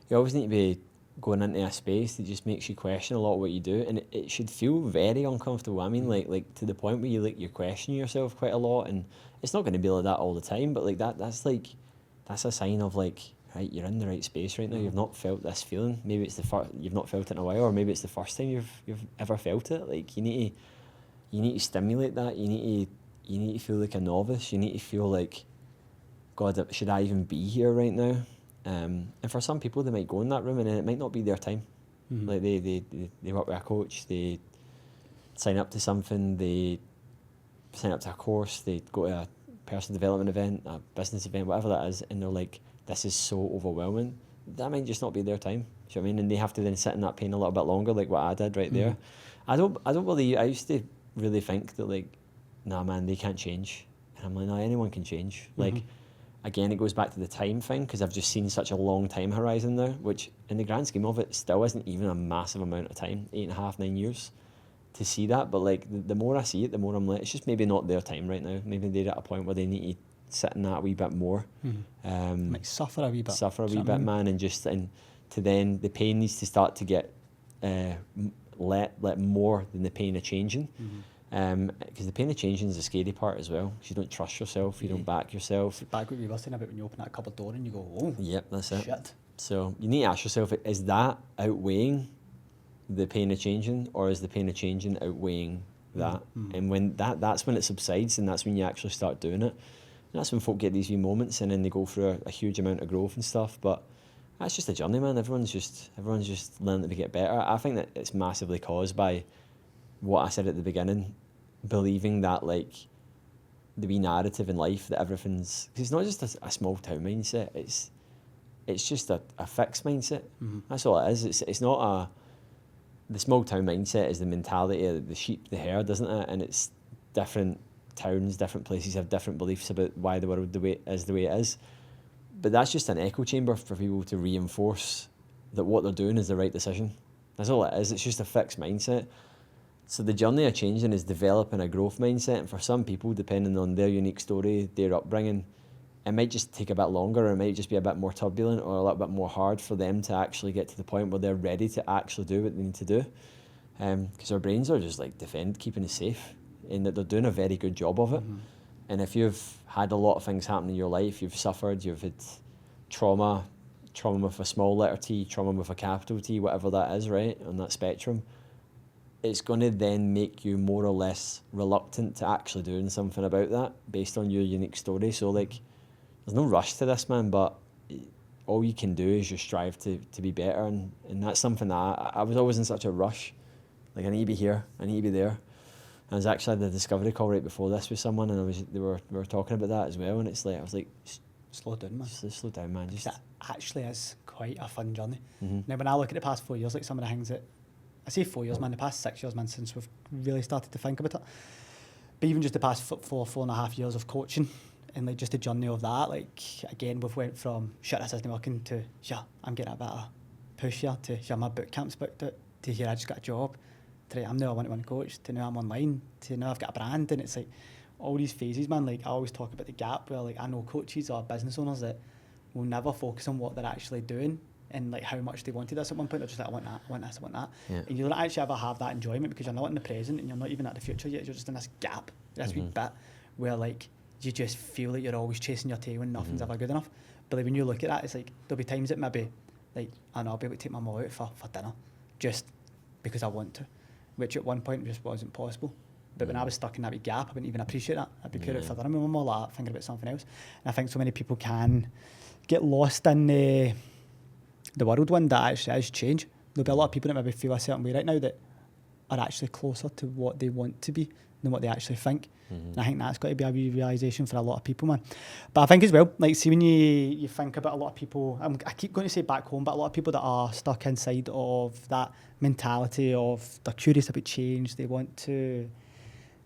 Speaker 2: You always need to be going into a space that just makes you question a lot of what you do, and it should feel very uncomfortable. I mean, like to the point where you're questioning yourself quite a lot, and it's not going to be like that all the time, but like that's a sign of like, right, you're in the right space right now. You've not felt this feeling. Maybe it's you've not felt it in a while, or maybe it's the first time you've ever felt it. Like you need to stimulate that. You need to feel like a novice. You need to feel like, God, should I even be here right now? And for some people, they might go in that room and then it might not be their time. Like they work with a coach, they sign up to something, they sign up to a course, they go to a personal development event, a business event, whatever that is, and they're like, this is so overwhelming. That might just not be their time. Do you know what I mean? And they have to then sit in that pain a little bit longer, like what I did right there. I don't believe. I used to really think that like, nah, man, they can't change. And I'm like, no, anyone can change. Like. Again, it goes back to the time thing, because I've just seen such a long time horizon there, which in the grand scheme of it still isn't even a massive amount of time, 8.5, 9 years to see that. But like the more I see it, the more I'm like, it's just maybe not their time right now. Maybe they're at a point where they need to sit in that a wee bit more.
Speaker 1: Like suffer a wee bit.
Speaker 2: Man, and to then the pain needs to start to get let more than the pain of changing. Because the pain of changing is the scary part as well. You don't trust yourself, you don't back yourself.
Speaker 1: It's back what we were saying about when you open that cupboard door and you go, oh,
Speaker 2: yep, that's it.
Speaker 1: Shit.
Speaker 2: So you need to ask yourself, is that outweighing the pain of changing, or is the pain of changing outweighing that? And when that's when it subsides, and that's when you actually start doing it. And that's when folk get these wee moments, and then they go through a huge amount of growth and stuff. But that's just a journey, man. Everyone's just learning to get better. I think that it's massively caused by what I said at the beginning, believing that like the wee narrative in life that everything's, because it's not just a small town mindset, it's just a fixed mindset. That's all it is. It's not the small town mindset is the mentality of the sheep, the herd, isn't it? And it's different towns, different places have different beliefs about why the world the way it is. But that's just an echo chamber for people to reinforce that what they're doing is the right decision. That's all it is. It's just a fixed mindset. So the journey of changing is developing a growth mindset, and for some people, depending on their unique story, their upbringing, it might just take a bit longer, or it might just be a bit more turbulent or a little bit more hard for them to actually get to the point where they're ready to actually do what they need to do. Because our brains are just like keeping us safe, in that they're doing a very good job of it. And if you've had a lot of things happen in your life, you've suffered, you've had trauma, trauma with a small letter T, trauma with a capital T, whatever that is, right, on that spectrum, it's going to then make you more or less reluctant to actually doing something about that based on your unique story. So, like, there's no rush to this, man, but all you can do is just strive to be better, and that's something that I was always in such a rush. Like, I need to be here, I need to be there. I was actually at the Discovery call right before this with someone, and we were talking about that as well, and it's like, I was like,
Speaker 1: slow down, man.
Speaker 2: Just slow down, man. Just
Speaker 1: that actually is quite a fun journey.
Speaker 2: Mm-hmm.
Speaker 1: Now, when I look at the past 4 years, like some of the things that I say 4 years, man, the past 6 years, man, since we've really started to think about it. But even just the past 4.5 years of coaching, and like just the journey of that, like again, we've went from shit, this isn't working to I'm getting a bit of push here, to my boot camp's booked out, to here I just got a job, to I'm now a one-to-one coach, to now I'm online, to now I've got a brand. And it's like all these phases, man. Like I always talk about the gap where like I know coaches or business owners that will never focus on what they're actually doing and like how much they wanted this at one point. They're just like, I want that, I want this, I want that.
Speaker 2: Yeah.
Speaker 1: And you don't actually ever have that enjoyment because you're not in the present and you're not even at the future yet. You're just in this gap, this wee bit where like you just feel like you're always chasing your tail and nothing's ever good enough. But like when you look at that, it's like there'll be times that maybe like I know I'll be able to take my mum out for dinner just because I want to, which at one point just wasn't possible. But when I was stuck in that wee gap, I wouldn't even appreciate that. I'd be put out for dinner with my mum, like thinking about something else. And I think so many people can get lost in the world one that actually is change. There'll be a lot of people that maybe feel a certain way right now that are actually closer to what they want to be than what they actually think. And I think that's got to be a wee realisation for a lot of people, man. But I think as well, like, see when you think about a lot of people, I keep going to say back home, but a lot of people that are stuck inside of that mentality of they're curious about change, they want to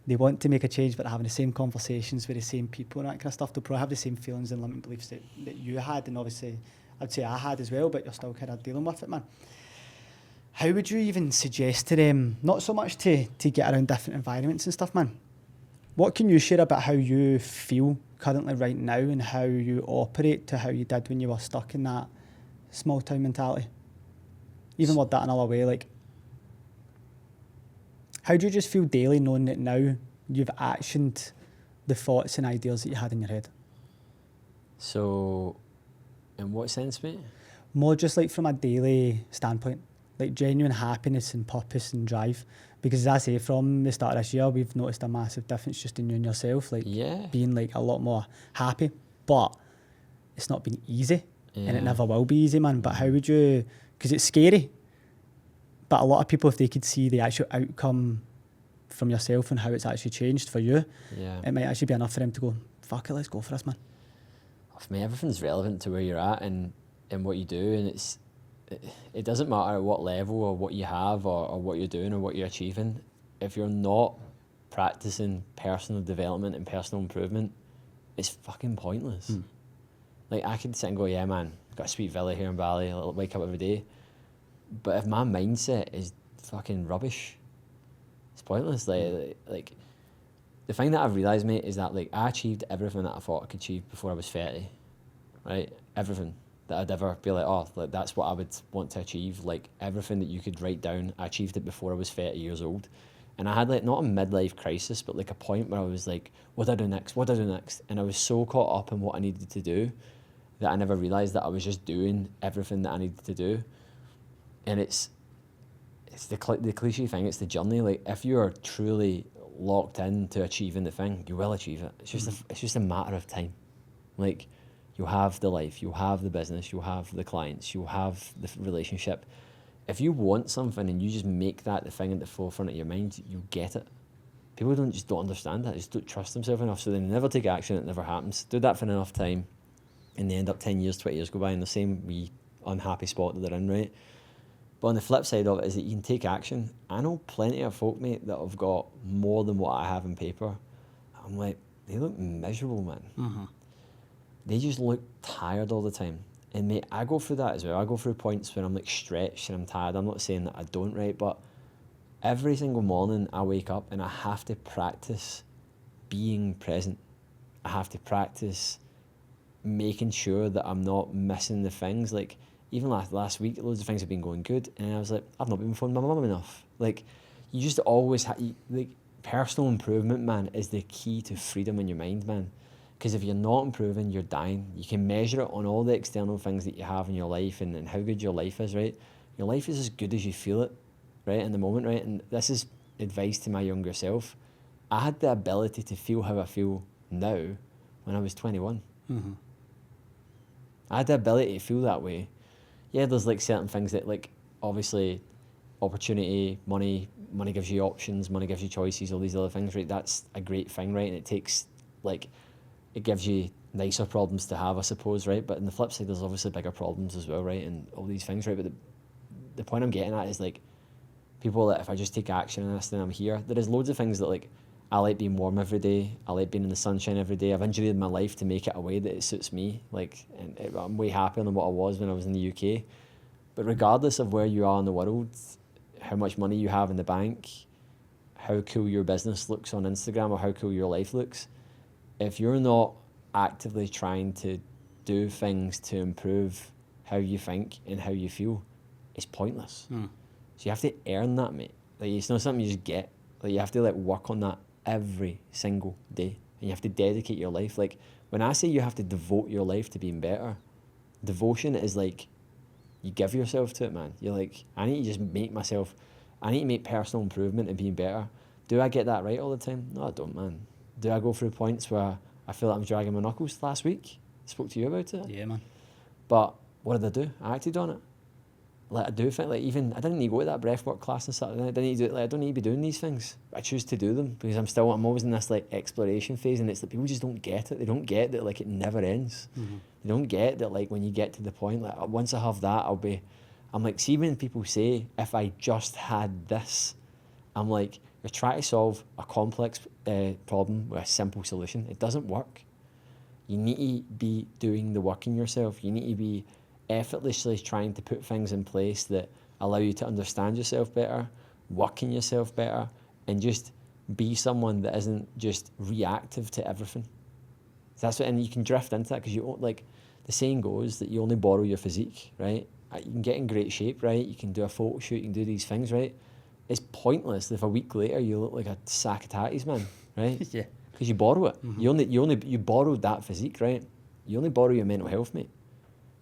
Speaker 1: make a change, but they're having the same conversations with the same people and that kind of stuff. They'll probably have the same feelings and limiting beliefs that you had, and obviously I'd say I had as well, but you're still kind of dealing with it, man. How would you even suggest to them, not so much to get around different environments and stuff, man? What can you share about how you feel currently right now and how you operate to how you did when you were stuck in that small town mentality? Even with that another way, like, how do you just feel daily knowing that now you've actioned the thoughts and ideas that you had in your head?
Speaker 2: So, in what sense, mate?
Speaker 1: More just like from a daily standpoint, like genuine happiness and purpose and drive. Because as I say, from the start of this year, we've noticed a massive difference just in you and yourself, like being like a lot more happy. But it's not been easy, and it never will be easy, man. But how would you, because it's scary, but a lot of people, if they could see the actual outcome from yourself and how it's actually changed for you, it might actually be enough for them to go, fuck it, let's go for this, man.
Speaker 2: For me, everything's relevant to where you're at and what you do, and it doesn't matter at what level or what you have or what you're doing or what you're achieving. If you're not practicing personal development and personal improvement, it's fucking pointless. Like, I could sit and go, yeah, man, got a sweet villa here in Bali, I'll wake up every day. But if my mindset is fucking rubbish, it's pointless. Like the thing that I've realised, mate, is that like I achieved everything that I thought I could achieve before I was 30, right? Everything that I'd ever be like, oh, like that's what I would want to achieve. Like everything that you could write down, I achieved it before I was 30 years old. And I had like not a midlife crisis, but like a point where I was like, what do I do next? What do I do next? And I was so caught up in what I needed to do that I never realised that I was just doing everything that I needed to do. And it's the cliche thing, it's the journey. Like if you are truly locked into achieving the thing, you will achieve it. It's just a matter of time. Like you'll have the life, you'll have the business, you'll have the clients, you'll have the relationship. If you want something and you just make that the thing at the forefront of your mind, you get it. People don't understand that, just don't trust themselves enough, so they never take action, it never happens. Do that for enough time and they end up 10 years, 20 years go by in the same wee unhappy spot that they're in, right? But on the flip side of it is that you can take action. I know plenty of folk, mate, that have got more than what I have in paper. I'm like, they look miserable, man. Mm-hmm. They just look tired all the time. And mate, I go through that as well. I go through points when I'm like stretched and I'm tired. I'm not saying that I don't, right? But every single morning I wake up and I have to practice being present. I have to practice making sure that I'm not missing the things. Like, even last week, loads of things have been going good, and I was like, I've not been phoning my mum enough. Like, you just always like personal improvement, man, is the key to freedom in your mind, man. Because if you're not improving, you're dying. You can measure it on all the external things that you have in your life and how good your life is, right? Your life is as good as you feel it, right, in the moment, right? And this is advice to my younger self. I had the ability to feel how I feel now when I was 21.
Speaker 1: Mm-hmm.
Speaker 2: I had the ability to feel that way. Yeah, there's like certain things that, like, obviously opportunity, money gives you options, money gives you choices, all these other things, right? That's a great thing, right? And it takes, like, it gives you nicer problems to have, I suppose, right? But on the flip side, there's obviously bigger problems as well, right? And all these things, right? But the point I'm getting at is, like, people that if I just take action on this, then I'm here. There is loads of things that, like, I like being warm every day. I like being in the sunshine every day. I've engineered my life to make it a way that it suits me. Like, and I'm way happier than what I was when I was in the UK. But regardless of where you are in the world, how much money you have in the bank, how cool your business looks on Instagram, or how cool your life looks, if you're not actively trying to do things to improve how you think and how you feel, it's pointless. So you have to earn that, mate. Like, it's not something you just get. Like, you have to, like, work on that every single day, and you have to dedicate your life. Like, when I say you have to devote your life to being better, devotion is like you give yourself to it, man. You're like, I need to just I need to make personal improvement and being better. Do I get that right all the time? No, I don't, man. Do I go through points where I feel like I'm dragging my knuckles? Last week I spoke to you about it.
Speaker 1: Yeah, man.
Speaker 2: But what did I do? I acted on it. Like, I do think, like, even I didn't need to go to that breathwork class on Saturday night. I didn't need to do it. Like, I don't need to be doing these things. I choose to do them because I'm always in this, like, exploration phase, and it's like people just don't get it. They don't get that, like, it never ends. They don't get that, like, when you get to the point, like, once I have that, I'm like, see, when people say, if I just had this, I'm like, you're trying to solve a complex problem with a simple solution. It doesn't work. You need to be doing the work in yourself. You need to be effortlessly trying to put things in place that allow you to understand yourself better, work in yourself better, and just be someone that isn't just reactive to everything. That's what, and you can drift into that because you, like, the saying goes that you only borrow your physique, right? You can get in great shape, right? You can do a photo shoot, you can do these things, right? It's pointless if a week later you look like a sack of tatties, man, right?
Speaker 1: Yeah.
Speaker 2: Because you borrow it. You borrowed that physique, right? You only borrow your mental health, mate.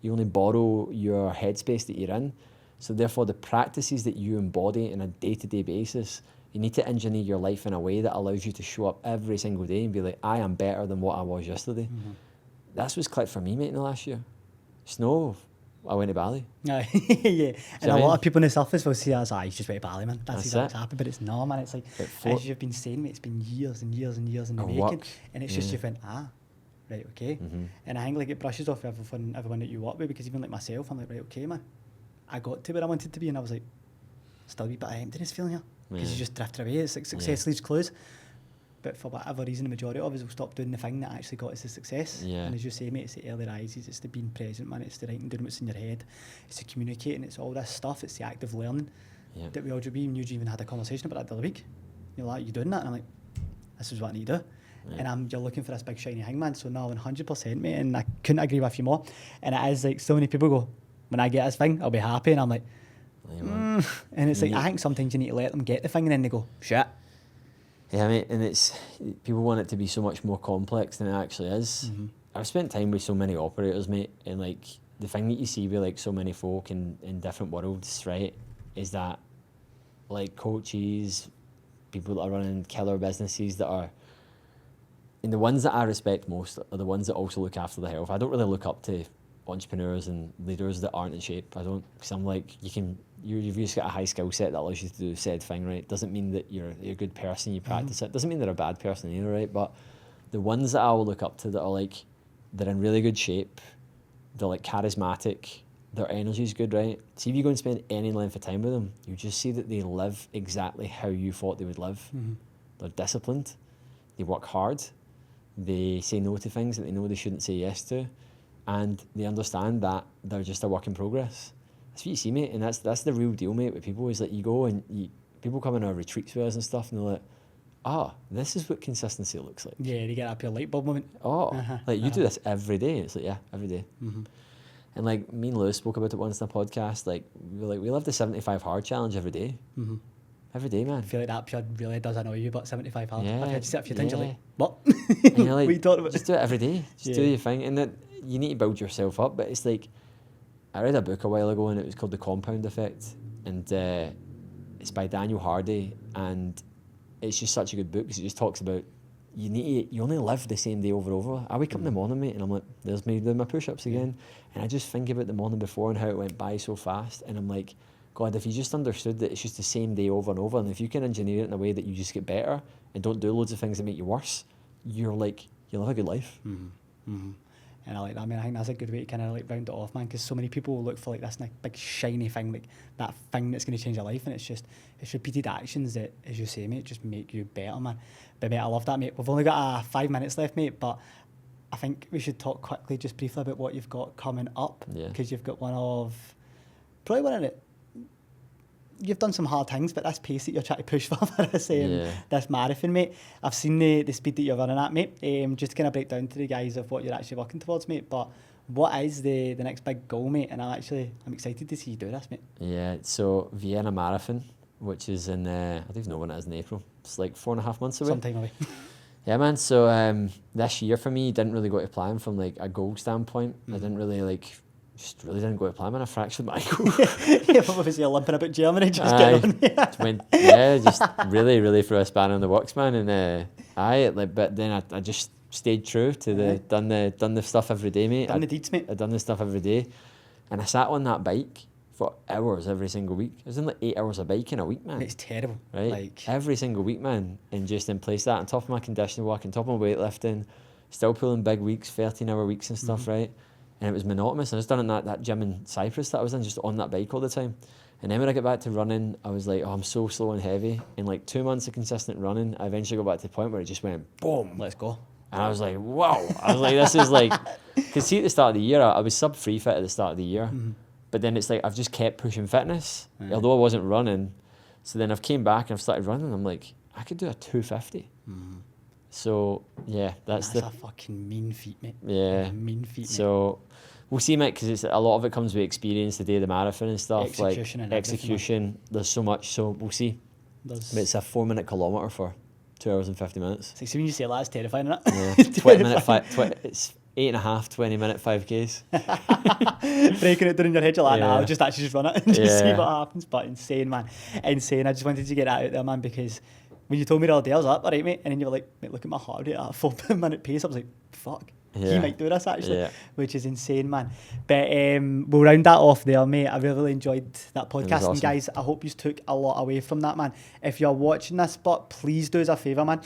Speaker 2: You only borrow your headspace that you're in. So therefore, the practices that you embody on a day-to-day basis, you need to engineer your life in a way that allows you to show up every single day and be like, I am better than what I was yesterday. That's what's clicked for me, mate, in the last year. Snow, I went to Bali.
Speaker 1: Yeah. And
Speaker 2: I
Speaker 1: a
Speaker 2: mean?
Speaker 1: lot of people on the surface will see us, he's just went to Bali, man. That's exactly
Speaker 2: it.
Speaker 1: what's happened. But it's not, man. It's like, as you've been saying, mate, it's been years and years and years in the
Speaker 2: Of
Speaker 1: making.
Speaker 2: work.
Speaker 1: And it's just, you think, right, okay. And I think, like, it brushes off everyone that you work with, because even, like, myself, I'm like, right, okay, man. I got to where I wanted to be, and I was like, still a wee bit of emptiness feeling here. Because you just drifted away. It's like success leaves clues. But for whatever reason, the majority of us will stop doing the thing that actually got us to success.
Speaker 2: Yeah.
Speaker 1: And as you say, mate, it's the early rises, it's the being present, man, it's the writing down what's in your head, it's the communicating, it's all this stuff, it's the active learning that we all do. Me and you even had a conversation about that the other week. You're like, you doing that? And I'm like, this is what I need to do. Yeah. And you're looking for this big shiny thing, man. So no, 100%, mate, and I couldn't agree with you more. And it is like, so many people go, when I get this thing, I'll be happy, and I'm like, and it's like, I think sometimes you need to let them get the thing, and then they go, shit.
Speaker 2: Yeah, mate, and it's, people want it to be so much more complex than it actually is. I've spent time with so many operators, mate, and, like, the thing that you see with, like, so many folk in different worlds, right, is that, like, coaches, people that are running killer businesses that are, and the ones that I respect most are the ones that also look after the health. I don't really look up to entrepreneurs and leaders that aren't in shape. I don't, because I'm like, you've just got a high skill set that allows you to do said thing, right? Doesn't mean that you're a good person, you practice it. Doesn't mean they're a bad person either, right? But the ones that I will look up to that are like, they're in really good shape, they're like charismatic, their energy's good, right? See, if you go and spend any length of time with them, you just see that they live exactly how you thought they would live. They're disciplined, they work hard, they say no to things that they know they shouldn't say yes to, and they understand that they're just a work in progress. That's what you see, mate, and that's the real deal, mate, with people, is that you go and people come in our retreats with us and stuff, and they're like, this is what consistency looks like.
Speaker 1: Yeah, they get up your light bulb moment.
Speaker 2: Like, you do this every day. It's like, yeah, every day. And, like, me and Lewis spoke about it once in a podcast, like, we lived the 75 hard challenge every day. every day, man.
Speaker 1: I feel like that pure really does annoy you, but 75 hard.
Speaker 2: Yeah,
Speaker 1: I've had to sit a few times, you're
Speaker 2: yeah.
Speaker 1: like, what?
Speaker 2: And you're like,
Speaker 1: What are you talking about?
Speaker 2: just do it every day. Just do
Speaker 1: Yeah.
Speaker 2: your thing. And that you need to build yourself up. But it's like, I read a book a while ago and it was called The Compound Effect. And it's by Daniel Hardy. And it's just such a good book because it just talks about you only live the same day over and over. I wake up in the morning, mate, and I'm like, there's me doing my push-ups again. And I just think about the morning before and how it went by so fast. And I'm like, God, if you just understood that it's just the same day over and over, and if you can engineer it in a way that you just get better and don't do loads of things that make you worse, you'll live a good life.
Speaker 1: And I like that. I mean, I think that's a good way to kind of like round it off, man, because so many people look for like this like, big shiny thing, like that thing that's going to change your life, and it's repeated actions that, as you say, mate, just make you better, man. But mate, I love that, mate. We've only got 5 minutes left, mate, but I think we should talk quickly, just briefly, about what you've got coming up, because you've got probably one of it. You've done some hard things, but this pace that you're trying to push for this marathon, mate. I've seen the speed that you're running at, mate. Just to kind of break down to the guys of what you're actually working towards, mate. But what is the next big goal, mate? And I'm excited to see you do this, mate.
Speaker 2: Yeah, so Vienna Marathon, which is in, I don't even know when it is in April. It's like 4.5 months away.
Speaker 1: Sometime away.
Speaker 2: Yeah, man. So this year for me didn't really go to plan from like a goal standpoint. I didn't really just really didn't go to plan when I fractured my ankle.
Speaker 1: Yeah, obviously you're limping about Germany, just getting on.
Speaker 2: Just really threw a spanner in the works, man. And but then I just stayed true to done the stuff every day, mate.
Speaker 1: Done the deeds, mate.
Speaker 2: I'd done the stuff every day, and I sat on that bike for hours every single week. I was in like 8 hours of biking a week, man.
Speaker 1: It's terrible.
Speaker 2: Right,
Speaker 1: Like
Speaker 2: every single week, man, and just in place that on top of my conditioning work, on top of my weightlifting, still pulling big weeks, 13-hour weeks and stuff, right? And it was monotonous. I was done in that gym in Cyprus that I was in, just on that bike all the time. And then when I got back to running, I was like, oh, I'm so slow and heavy. In like 2 months of consistent running, I eventually got back to the point where it just went boom.
Speaker 1: Let's go.
Speaker 2: And I was like, wow. I was like, this is like, because see, at the start of the year, I was sub-3 fit at the start of the year. But then it's like, I've just kept pushing fitness, although I wasn't running. So then I've came back and I've started running. I'm like, I could do a 250. So yeah, that's
Speaker 1: a fucking mean feat, mate.
Speaker 2: Yeah.
Speaker 1: Mean feat, mate.
Speaker 2: So we'll see, mate, because a lot of it comes with experience, the day of the marathon and stuff.
Speaker 1: Execution.
Speaker 2: There's so much, so we'll see. But it's a 4-minute kilometre for 2 hours and 50 minutes.
Speaker 1: It's like, see when you say that, it's terrifying, isn't
Speaker 2: it? Yeah. 20-minute it's 8.5 20-minute 5Ks.
Speaker 1: Breaking it down in your head, you're like, nah, I'll just actually just run it and just see what happens. But insane, man. Insane. I just wanted to get that out there, man, because when you told me the other day, I was like, all right, mate. And then you were like, mate, look at my heart rate at a 4-minute pace. I was like, fuck. He might do this, actually, which is insane, man. But we'll round that off there, mate. I really enjoyed that podcast.
Speaker 2: Awesome.
Speaker 1: And guys, I hope you took a lot away from that, man. If you're watching this, but please do us a favour, man.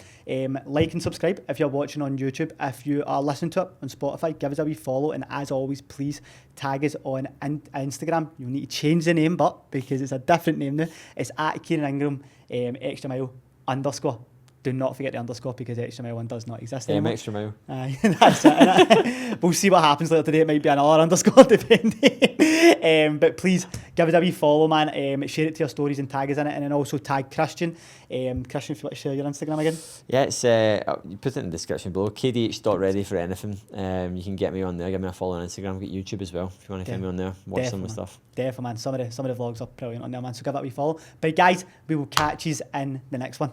Speaker 1: Like and subscribe if you're watching on YouTube. If you are listening to it on Spotify, give us a wee follow. And as always, please tag us on Instagram. You'll need to change the name, but because it's a different name now, it's at Kieran Ingram, extra mile _ Do not forget the underscore because extra mile one does not exist anymore.
Speaker 2: Extra mile.
Speaker 1: That's it. We'll see what happens later today. It might be another underscore depending. But please give us a wee follow, man. Share it to your stories and tag us in it, and then also tag Kristian. Kristian, if you want to share your Instagram again.
Speaker 2: Yeah, it's you put it in the description below. KDH.ready for anything. You can get me on there. Give me a follow on Instagram. I've got YouTube as well if you want to find me on there. Watch some of the stuff.
Speaker 1: Definitely, man. Some of the vlogs are brilliant on there, man. So give that a wee follow. But guys, we will catch you in the next one.